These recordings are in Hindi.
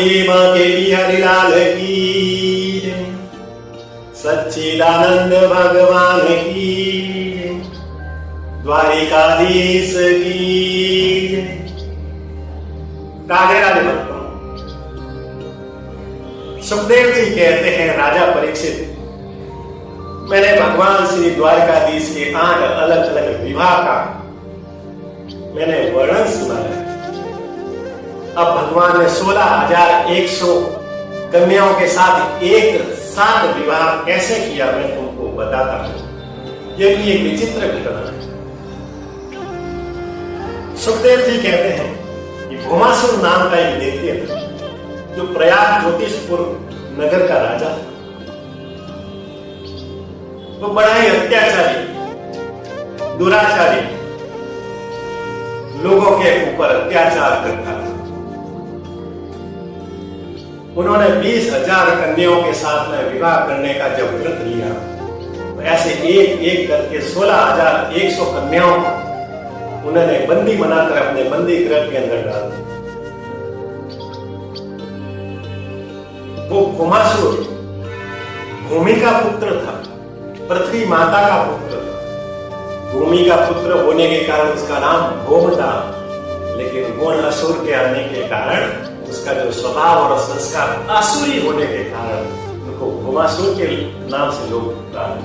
बोलिए मां के बिहारी लाल की जय, सच्चिदानंद भगवान की जय, द्वारिकाधीश की जय। राधे राधे भक्तों, सुखदेव जी कहते हैं राजा परीक्षित, मैंने भगवान श्री द्वारकाधीश के 8 अलग अलग विवाह का मैंने वर्णन सुना है। अब भगवान ने 16,100 कन्याओं के साथ एक साथ विवाह कैसे किया मैं तुमको बताता हूं। ये भी एक विचित्र घटना है। सुखदेव जी कहते हैं कि भौमासुर नाम का एक दैत्य था जो प्रयाग ज्योतिषपुर नगर का राजा था। वो बड़ा ही अत्याचारी, दुराचारी, लोगों के ऊपर अत्याचार करता था। उन्होंने 20,000 कन्याओं के साथ में विवाह करने का जब व्रत लिया तो ऐसे एक एक करके 16,100 कन्याओं को उन्होंने बंदी बनाकर अपने बंदी गृह के अंदर डाल दिया। वो भौमासुर भूमि का पुत्र था, पृथ्वी माता का पुत्र था। भूमि का पुत्र होने के कारण उसका नाम भौम था, लेकिन गुण असुर के आने के कारण उसका जो स्वभाव और संस्कार आसुरी होने के कारण उनको भौमासुर के नाम से लोग पुकारते।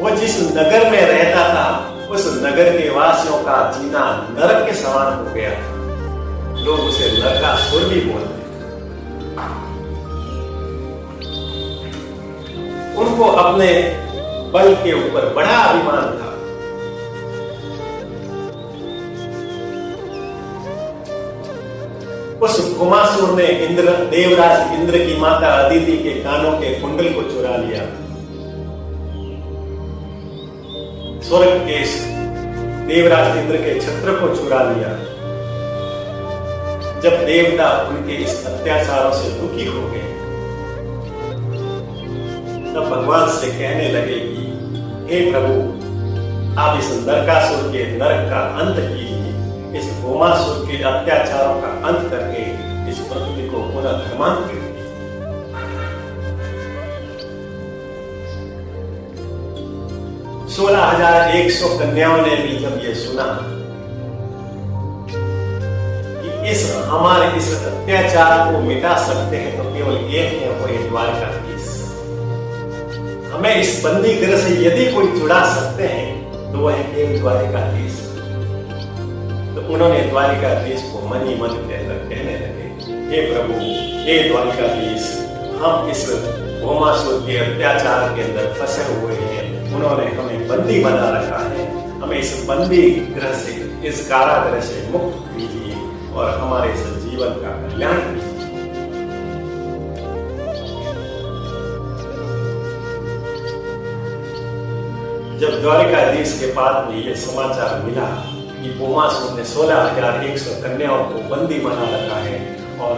वो जिस नगर में रहता था उस नगर के वासियों का जीना नरक के समान हो गया। लोग उसे नरकासुर भी बोलते। उनको अपने बल के ऊपर बड़ा अभिमान था। उस भौमासुर ने देवराज इंद्र की माता अदिति के कानों के कुंडल को चुरा लिया। स्वर्ग के देवराज इंद्र के छत्र को चुरा लिया। जब देवता उनके इस अत्याचारों से दुखी हो गए तब भगवान से कहने लगे कि हे प्रभु, आप इस नरकासुर के नरक का अंत कीजिए, इस भौमासुर के अत्याचारों का अंत करके इस पृथ्वी को पुनः धर्मांतरित कीजिए। 16,100 कन्याओं ने भी जब ये सुना कि हमारे इस अत्याचार को मिटा सकते हैं तो केवल एक है, वो है द्वारकाधीश। हमें इस बंदी गृह से यदि कोई जुड़ा सकते हैं तो वह है द्वारकाधीश। तो उन्होंने द्वारकाधीश को मन ही मन के अंदर कहने लगे, हे प्रभु, हे द्वारकाधीश, हम इस भौमासुर के अत्याचार के अंदर फंसे हुए हैं। उन्होंने हमें बंदी बना रखा है। हमें इस बंदी गृह से, इस कारागृह से मुक्त कीजिए और हमारे इस जीवन का कल्याण कीजिए। जब द्वारकाधीश के पास में यह समाचार मिला कि भौमासुर ने 16,100 कन्याओं को बंदी बना रखा है और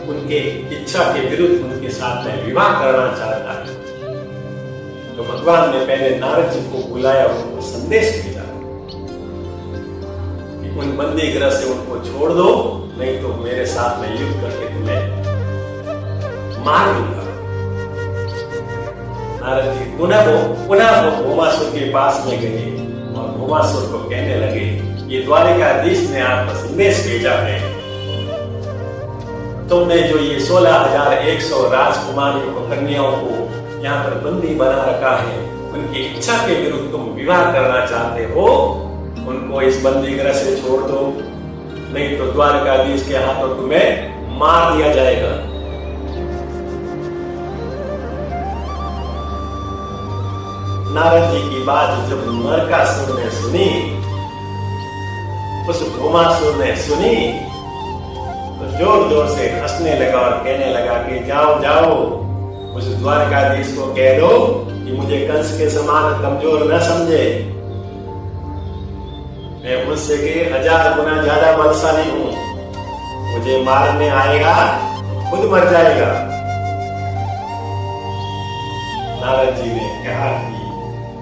उनके इच्छा के विरुद्ध उनके साथ में विवाह करना चाहता है, तो भगवान ने पहले नारद जी को बुलाया, उनको संदेश भेजा कि उन बंदी गृह से उनको छोड़ दो, नहीं तो मेरे साथ में युद्ध करके तुम्हें मार दूंगा। नारद जी पुनः भौमासुर के पास में गए और भौमासुर को कहने लगे, ये द्वारकाधीश ने आपको संदेश भेजा है, तुमने जो ये 16,100 राजकुमारियों को, कन्याओं को यहाँ पर बंदी बना रखा है, उनकी इच्छा के विरुद्ध तुम विवाह करना चाहते हो, उनको इस बंदी गृह से छोड़ दो, नहीं तो द्वारकाधीश के हाथों तुम्हें मार दिया जाएगा। नारद जी की बात जब नरकासुर ने सुनी, उस भौमासुर ने सुनी तो जोर जोर से हंसने लगा और कहने लगा कि जाओ जाओ, उस द्वारकाधीश को कह दो कि मुझे कंस के समान कमजोर न समझे। मैं मुझसे के 1000 गुना ज्यादा बलशाली हूं। मुझे मारने आएगा खुद मर जाएगा। नारद जी ने कहा कि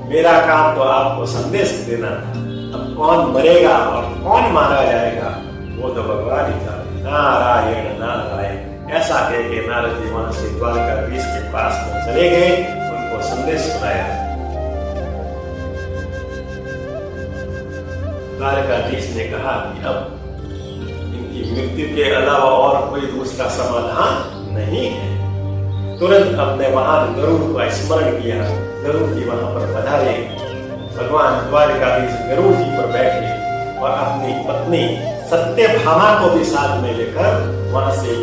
मेरा काम तो आपको संदेश देना था, अब कौन मरेगा और कौन मारा जाएगा वो तो भगवान ही जाने। नारायण नारायण ऐसा कह के नारद जी वहां से द्वारकाधीश के पास में चले गए, उनको संदेश सुनाया। द्वारकाधीश ने कहा कि अब इनकी मृत्यु के अलावा और कोई दूसरा समाधान नहीं है। तुरंत अपने महान गरुड़ का स्मरण किया, गरुड़ जी वहां पर पधारे। भगवान द्वारकाधीश गरुड़ जी पर बैठे और अपनी पत्नी सत्यभामा को भी साथ में लेकर वहां से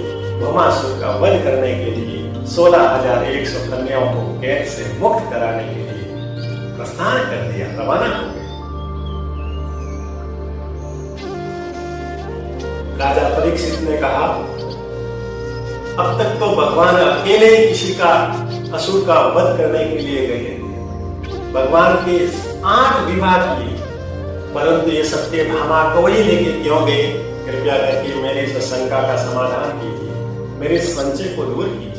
भौमासुर का वध करने के लिए 16,100 कन्याओं को कैद से मुक्त कराने के लिए प्रस्थान कर दिया, रवाना हो गए। राजा परीक्षित ने कहा, अब तक तो भगवान अकेले किसी का असुर का वध करने के लिए गए थे। भगवान के 8 विवाह किए, परंतु ये सत्यभामा को ही लेके क्यों गए? कृपया करके मेरी इस शंका का समाधान कीजिए, मेरे संशय को दूर कीजिए।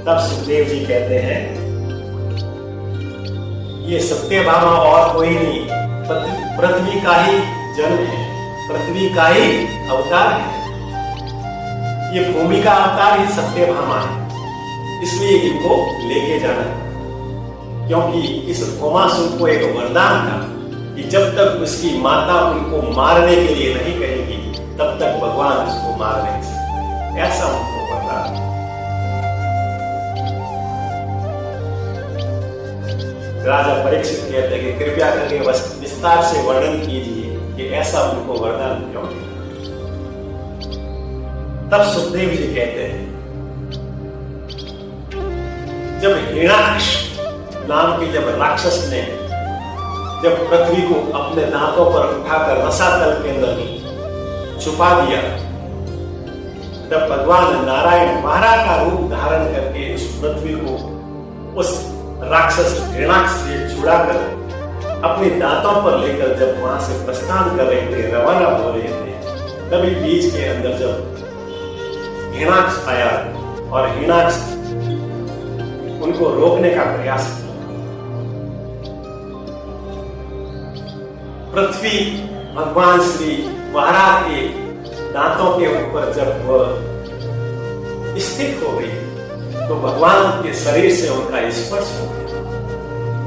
तब सुखदेव जी कहते हैं, ये सत्यभामा और कोई नहीं, पृथ्वी का ही जन्म है, पृथ्वी का ही अवतार है। ये भूमि का अवतार ही सत्यभामा है, इसलिए इनको लेके जाना है। क्योंकि इस भौमासुर को एक वरदान था कि जब तक उसकी माता उनको मारने के लिए नहीं कहेगी तब तक भगवान उसको मार नहीं सकते, ऐसा उनको वरदान। राजा परीक्षित कहते हैं कि कृपया करके विस्तार से वर्णन कीजिए कि ऐसा उनको वरदान क्यों दिया। तब सुखदेव जी कहते हैं, जब हिरण्याक्ष नाम के जब राक्षस ने जब पृथ्वी को अपने दांतों पर उठाकर रसातल के अंदर छुपा दिया, तब भगवान नारायण वारा का रूप धारण करके उस पृथ्वी को उस राक्षस हिरण्याक्ष से छुड़ाकर अपने दांतों पर लेकर जब वहां से प्रस्थान कर रहे थे, रवाना हो रहे थे, तभी बीच के अंदर जब हिरण्याक्ष आया और हिरण्याक्ष उनको रोकने का प्रयास किया। पृथ्वी भगवान श्री वाराह के दांतों के ऊपर जब वह स्थित हो गई तो भगवान के शरीर से उनका स्पर्श हो गया,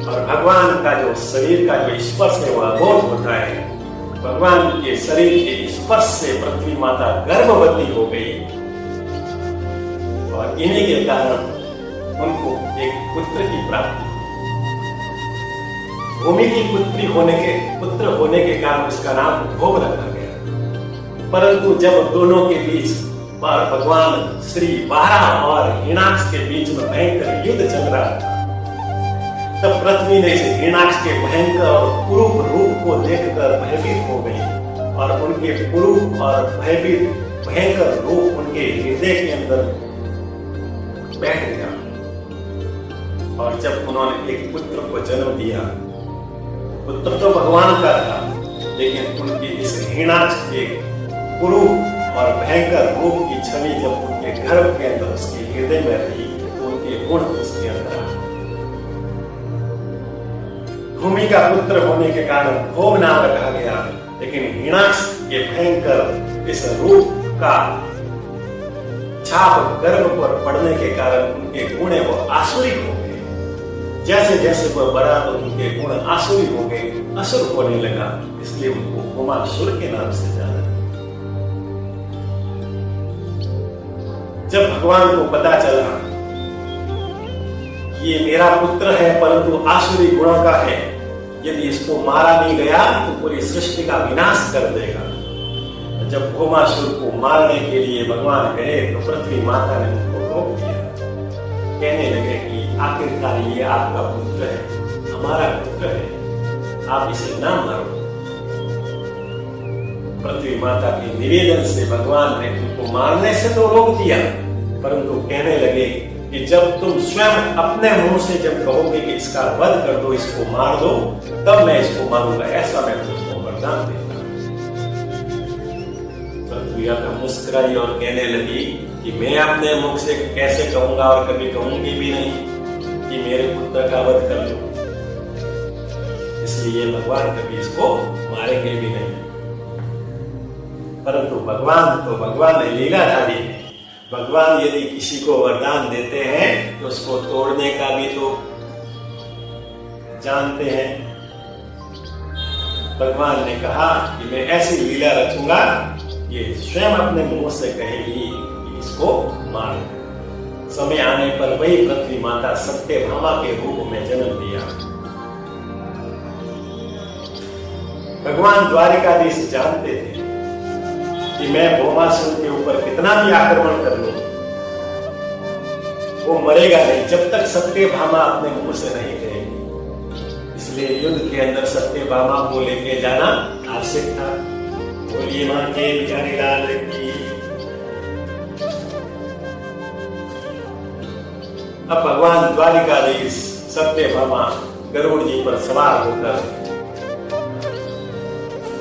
और भगवान का जो शरीर का जो स्पर्श है वह अबोध होता है। भगवान के शरीर के स्पर्श से पृथ्वी माता गर्भवती हो गई, और इन्हीं के कारण उनको एक पुत्र की प्राप्ति। भूमि की पुत्र होने के कारण उसका नाम भोग रखा गया। परंतु जब दोनों के बीच भगवान श्री वाराह और हिरण्याक्ष के बीच में भयंकर युद्ध चल रहा था, तब पृथ्वी ने इस हिरण्याक्ष के भयंकर और कुरूप रूप को देखकर भयभीत हो गई, और उनके कुरूप और भयभीत भयंकर रूप उनके हृदय के अंदर बैठ गया। और जब उन्होंने एक पुत्र को जन्म दिया, पुत्र तो भगवान का था, लेकिन उनके इस हिरण्याक्ष के कुरूप और भयंकर रूप की छवि जब उनके गर्भ के अंदर उसके हृदय में रही तो उनके गुण उसके अंदर आए। भूमि का पुत्र होने के कारण भोग नाम रखा गया, लेकिन हिरण्याक्ष के भयंकर इस रूप का छाप गर्भ पर पड़ने के कारण उनके गुण वो आसुरी हो गए। जैसे जैसे वह बड़ा तो उनके गुण आसुरी हो गए, असुर होने लगा, इसलिए उनको भौमासुर के नाम से जाना। जब भगवान को पता चला ये मेरा पुत्र है परंतु आसुरी गुणों का है, यदि इसको मारा नहीं गया तो पूरी सृष्टि का विनाश कर देगा। जब भौमासुर को मारने के लिए भगवान गए तो पृथ्वी माता ने उनको रोक दिया, कहने लगे कि आखिरकार ये आपका पुत्र है, हमारा पुत्र है, आप इसे ना मारो। पृथ्वी माता के निवेदन से भगवान ने उनको मारने से तो रोक दिया, परंतु कहने लगे कि जब तुम स्वयं अपने मुंह से जब कहोगे कि इसका वध कर दो, इसको मार दो, तब मैं इसको मारूंगा, ऐसा मैं तुमको वरदान देता हूं। पृथ्वी माता मुस्कुराई और कहने लगी कि मैं अपने मुख से कैसे कहूंगा और कभी कहूंगी भी नहीं कि मेरे पुत्र का वध कर लो। इसलिए भगवान कभी इसको मारेंगे भी नहीं। परंतु भगवान तो भगवान लीलाधारी है। भगवान यदि किसी को वरदान देते हैं तो उसको तोड़ने का भी तो जानते हैं। भगवान ने कहा कि मैं ऐसी लीला रचूंगा, ये स्वयं अपने मुंह से कहेगी कि इसको मार। समय आने पर वही पृथ्वी माता सत्यभामा के रूप में जन्म लिया। भगवान द्वारिकाधीश जानते थे कि मैं भौमासुर के ऊपर कितना भी आक्रमण कर लूं, वो मरेगा नहीं जब तक सत्यभामा अपने मुंह से नहीं कहेगी। इसलिए युद्ध के अंदर सत्यभामा को लेके जाना आवश्यक था। बोलिए मां के बिचारी लाल की। अब भगवान द्वारिकाधीश सत्यभामा गरुड़ जी पर सवार होकर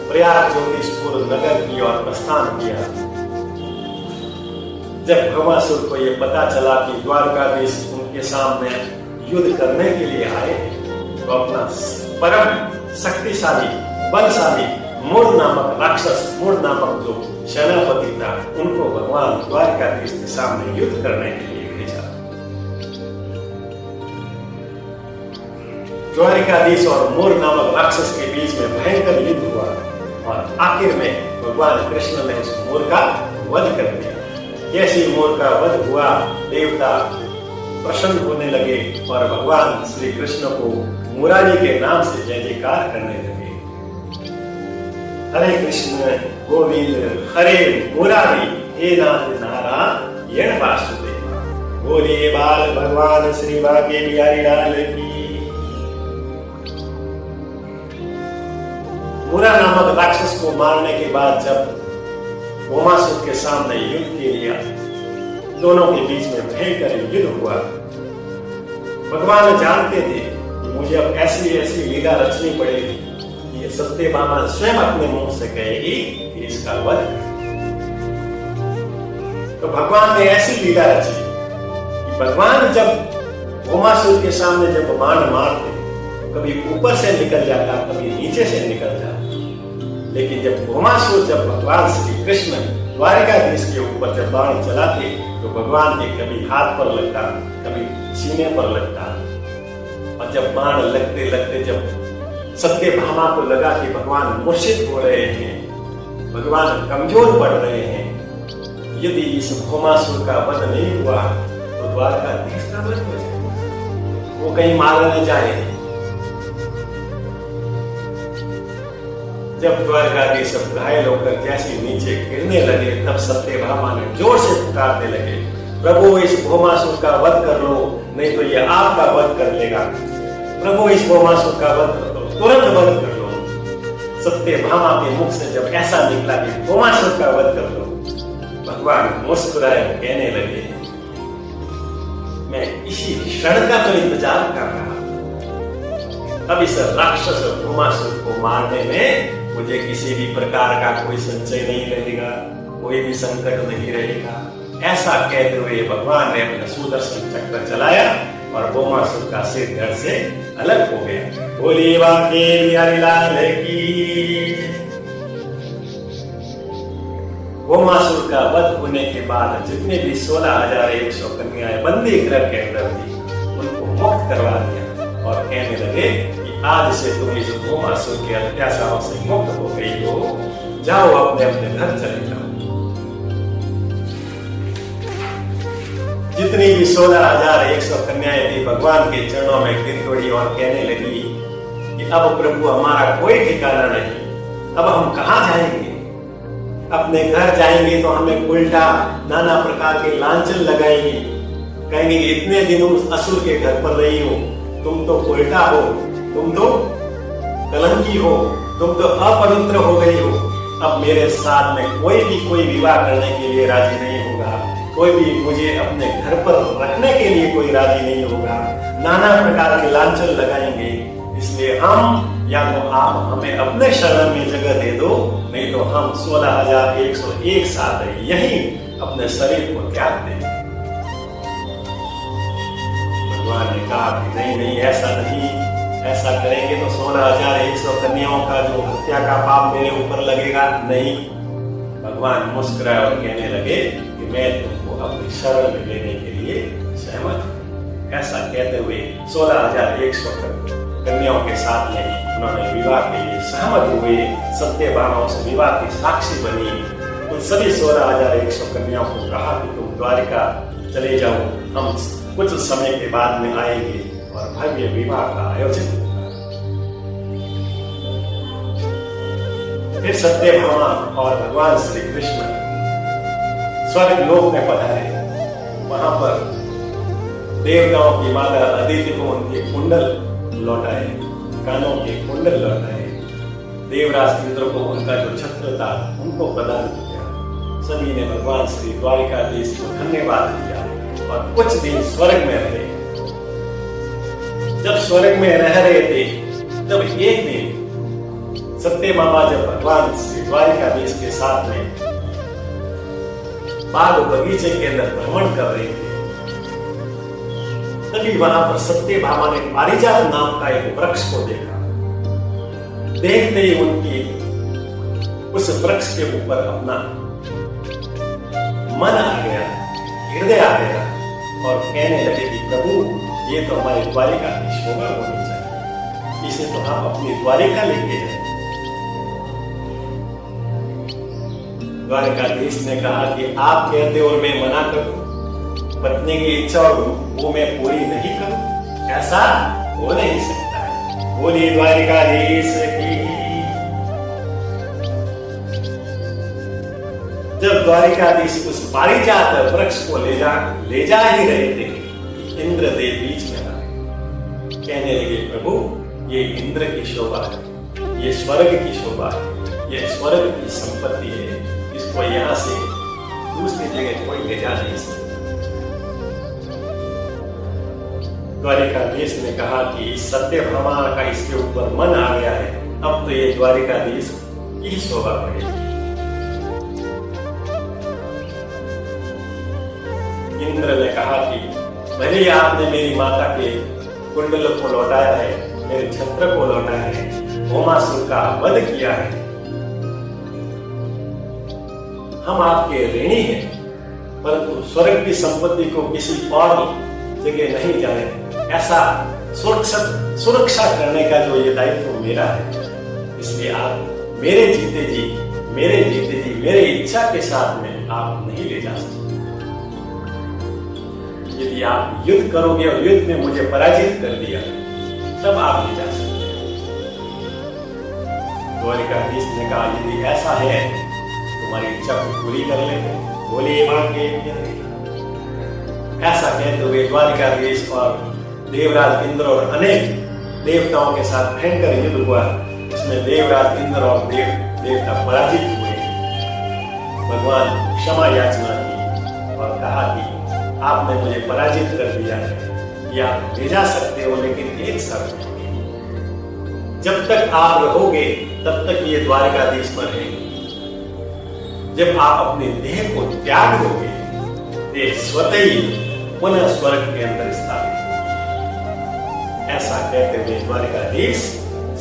प्रयाग ज्योतिषपुर नगर की ओर प्रस्थान किया। जब भौमासुर को यह पता चला कि द्वारकाधीश उनके सामने युद्ध करने के लिए आए, तो अपना परम शक्तिशाली बलशाली मूर नामक राक्षस, मूर नामक जो सेनापति था, उनको भगवान द्वारकाधीश के सामने युद्ध करने के लिए भेजा। द्वारकाधीश और मूर नामक राक्षस के बीच में भयंकर युद्ध हुआ और आखिर में भगवान कृष्ण ने उस मोर का वध कर दिया। जैसे मोर का वध हुआ, देवता प्रसन्न होने लगे और भगवान श्री कृष्ण को मुरारी के नाम से जय जयकार करने लगे। हरे कृष्ण गोविंद हरे मुरारी, हे नाथ नारायण वासुदेवा। बोलिए बाल भगवान श्री बांके बिहारी लाल की। मुरा नामक राक्षस को मारने के बाद जब भौमासुर के सामने युद्ध के लिए दोनों के बीच में भयंकर युद्ध हुआ, भगवान जानते थे कि मुझे अब ऐसी ऐसी लीला रचनी पड़ेगी कि ये सत्यभामा स्वयं अपने मुंह से कहेगी कि इसका वध कर। तो भगवान ने ऐसी लीला रची कि भगवान जब भौमासुर के सामने जब बाण मारते, कभी ऊपर से निकल जाता, कभी नीचे से निकल जाता। लेकिन जब भौमासुर जब भगवान श्री कृष्ण द्वारिकाधीश के ऊपर जब बाण चलाते, तो भगवान के कभी हाथ पर लगता, कभी सीने पर लगता। और जब बाण लगते लगते जब सत्यभामा को लगा कि भगवान मूर्छित हो रहे हैं, भगवान कमजोर पड़ रहे हैं, यदि इस भौमासुर का वध नहीं हुआ तो द्वारकाधीश का वध हो जाएगा, वो कहीं मारा न जाए। जब द्वारकाधीश सब घायल होकर जैसे नीचे गिरने लगे, तब सत्यभामा ने जोर से पुकारने लगे, प्रभु इस भौमासुर का वध कर लो, नहीं तो ये आपका वध कर लेगा। प्रभु इस भौमासुर का वध कर लो, तुरंत वध कर लो। सत्यभामा के मुख से जब ऐसा निकला कि भौमासुर का वध कर लो, भगवान मुस्कुराए कहने लगे, मैं इसी क्षण का तो इंतजार कर रहा। अब इस राक्षस भौमासुर को मारने में मुझे किसी भी प्रकार का कोई संचय नहीं रहेगा, कोई भी संकट नहीं रहेगा। ऐसा कहते हुए भगवान ने अपना सुदर्शन चक्र चलाया और भौमासुर का सिर धड़ से अलग हो गया। बोलिए बांके बिहारी लाल की। भौमासुर का वध होने के बाद जितने भी 16,100 कन्याएं बंदी गृह के अंदर थी, उनको मुक्त करवा दिया और कहने लगे कि आज से तुम इस भौमासुर के अत्याचारों से मुक्त हो गई हो, जाओ अपने अपने घर चले जाओ। जितनी भी 16,100 कन्याएं थी भगवान के चरणों में गिर पड़ी और कहने लगी कि अब प्रभु हमारा कोई ठिकाना नहीं, अब हम कहाँ जाएंगे? अपने घर जाएंगे तो हमें उल्टा नाना प्रकार के लांछन लगाएंगे, कहेंगे इतने दिन उस असुर के घर पर रही हो, तुम तो उल्टा हो, तुम तो कलंकी हो, तुम तो अपवित्र हो गई हो। अब मेरे साथ में कोई विवाह करने के लिए राजी नहीं होगा, कोई भी मुझे अपने घर पर रखने के लिए कोई राजी नहीं होगा, नाना प्रकार के लांछन लगाएंगे। इसलिए हम या तो आप हमें अपने शरण में जगह दे दो, नहीं तो हम 16,101 साल यही अपने शरीर को त्याग देंगे। भगवान ने कहा कि नहीं नहीं, ऐसा नहीं, ऐसा करेंगे तो 16,100 कन्याओं का जो हत्या का पाप मेरे ऊपर लगेगा नहीं। भगवान मुस्कुराए और कहने लगे कि मैं तुमको अपनी शरण में लेने के लिए सहमत हूं। ऐसा कहते हुए 16,100 कन्याओं के साथ में उन्होंने विवाह के लिए सहमत हुए। सत्यभामा से विवाह की साक्षी बनी। उन सभी 16,100 कन्याओं को कहा कि तुम द्वारिका चले जाओ, हम कुछ समय के बाद में आएंगे और भव्य विवाह का आयोजन होगा। फिर सत्यभामा और भगवान श्री कृष्ण स्वर्ग लोक में पधारे। वहां पर देवताओं की माता अदिति को उनके कुंडल लौटाए, कानों के कुंडल लौटाए। देवराज इंद्र को उनका जो छत्र था उनको प्रदान किया। सभी ने भगवान श्री द्वारिकाधीश को धन्यवाद दिया और कुछ दिन स्वर्ग में रहे। जब स्वर्ग में रह रहे थे तब एक दिन सत्यभामा जब भगवान श्री द्वारिकाधीश के साथ में बाग बगीचे के अंदर भ्रमण कर रहे थे, तभी वहां पर सत्यभामा ने पारिजात नाम का एक वृक्ष को देखा। देखते ही उनकी उस वृक्ष के ऊपर अपना मन आ गया, हृदय आ गया और कहने लगे कि प्रभु ये तो हमारी द्वारिका की शोभा होनी चाहिए, इसे तो हम अपनी द्वारिका लेके जाए। द्वारिकाधीश ने कहा कि आप कहते और मैं मना करूं, पत्नी की इच्छा और वो मैं पूरी नहीं करूं, ऐसा हो नहीं सकता है। बोलिए द्वारिकाधीश की। जब द्वारिकाधीश उस पारिजात वृक्ष को ले जा ही रहे थे, इंद्रदेव बीच में आए। कहने लगे प्रभु ये इंद्र की शोभा है, ये स्वर्ग की शोभा है, ये स्वर्ग की संपत्ति है, इसको यहां से दूसरी जगह कोई ले जा नहीं सकता। द्वारिकाधीश ने कहा कि सत्यभामा का इसके ऊपर मन आ गया है, अब तो ये द्वारिकाधीश की शोभा बढ़ेगी। इंद्र ने कहा कि भले ही आपने मेरी माता के कुंडल को लौटाया है, मेरे छत्र को लौटाया है, भौमासुर का वध किया है, हम आपके ऋणी हैं, परंतु स्वर्ग की संपत्ति को किसी और जगह नहीं जाए, ऐसा सुरक्षा करने का जो ये दायित्व मेरा है। इसलिए आप मेरे जीते जी मेरे इच्छा के साथ में आप नहीं ले जा सकते। यदि आप युद्ध करोगे और युद्ध में मुझे पराजित कर दिया तब आप ले जा सकते हैं। द्वारिकाधीश ने कहा यदि ऐसा है तुम्हारी इच्छा को पूरी कर लेते हैं। बोलिए मां के। ऐसा कहते हुए द्वारिकाधीश और देवराज इंद्र और अनेक देवताओं के साथ भयंकर युद्ध हुआ। इसमें देवराज इंद्र और देवता पराजित हुए। भगवान क्षमा याचना की और कहा कि आपने मुझे पराजित कर दिया है, ये आप ले जा सकते हो, लेकिन एक शर्त है, जब तक आप रहोगे तब तक ये द्वारिकाधीश में रहेंगे। जब आप अपने देह को त्याग दोगे, देह स्वतः ही पुनः स्वर्ग के अंदर स्थापित। ऐसा कहते हुए द्वारिकाधीश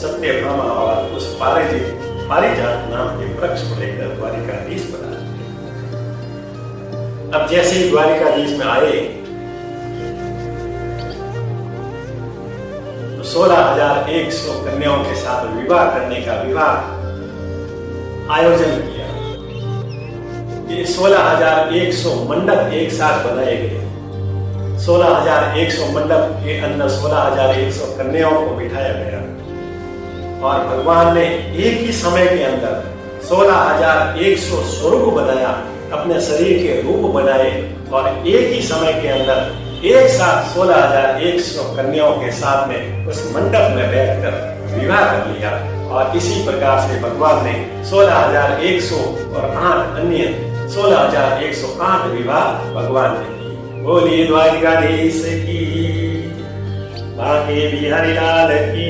सत्यभामा और उस पारिजात नाम के वृक्ष को लेकर द्वारिकाधीश बना। अब जैसे ही द्वारिकाधीश में आए तो 16,100 कन्याओं के साथ विवाह करने का आयोजन किया। ये 16,100 मंडप एक साथ बनाए गए। 16,100 मंडप के अंदर 16,100 कन्याओं को बिठाया गया और भगवान ने एक ही समय के अंदर 16,100 स्वरूप बनाया, अपने शरीर के रूप बनाए और एक ही समय के अंदर एक साथ 16,100 कन्याओं के साथ में उस मंडप में बैठकर विवाह कर लिया। और इसी प्रकार से भगवान ने 16,100 और 8 अन्य 16,108 विवाह भगवान ने की। बोलिए द्वारिकाधीश की, बांके बिहारी लाल की।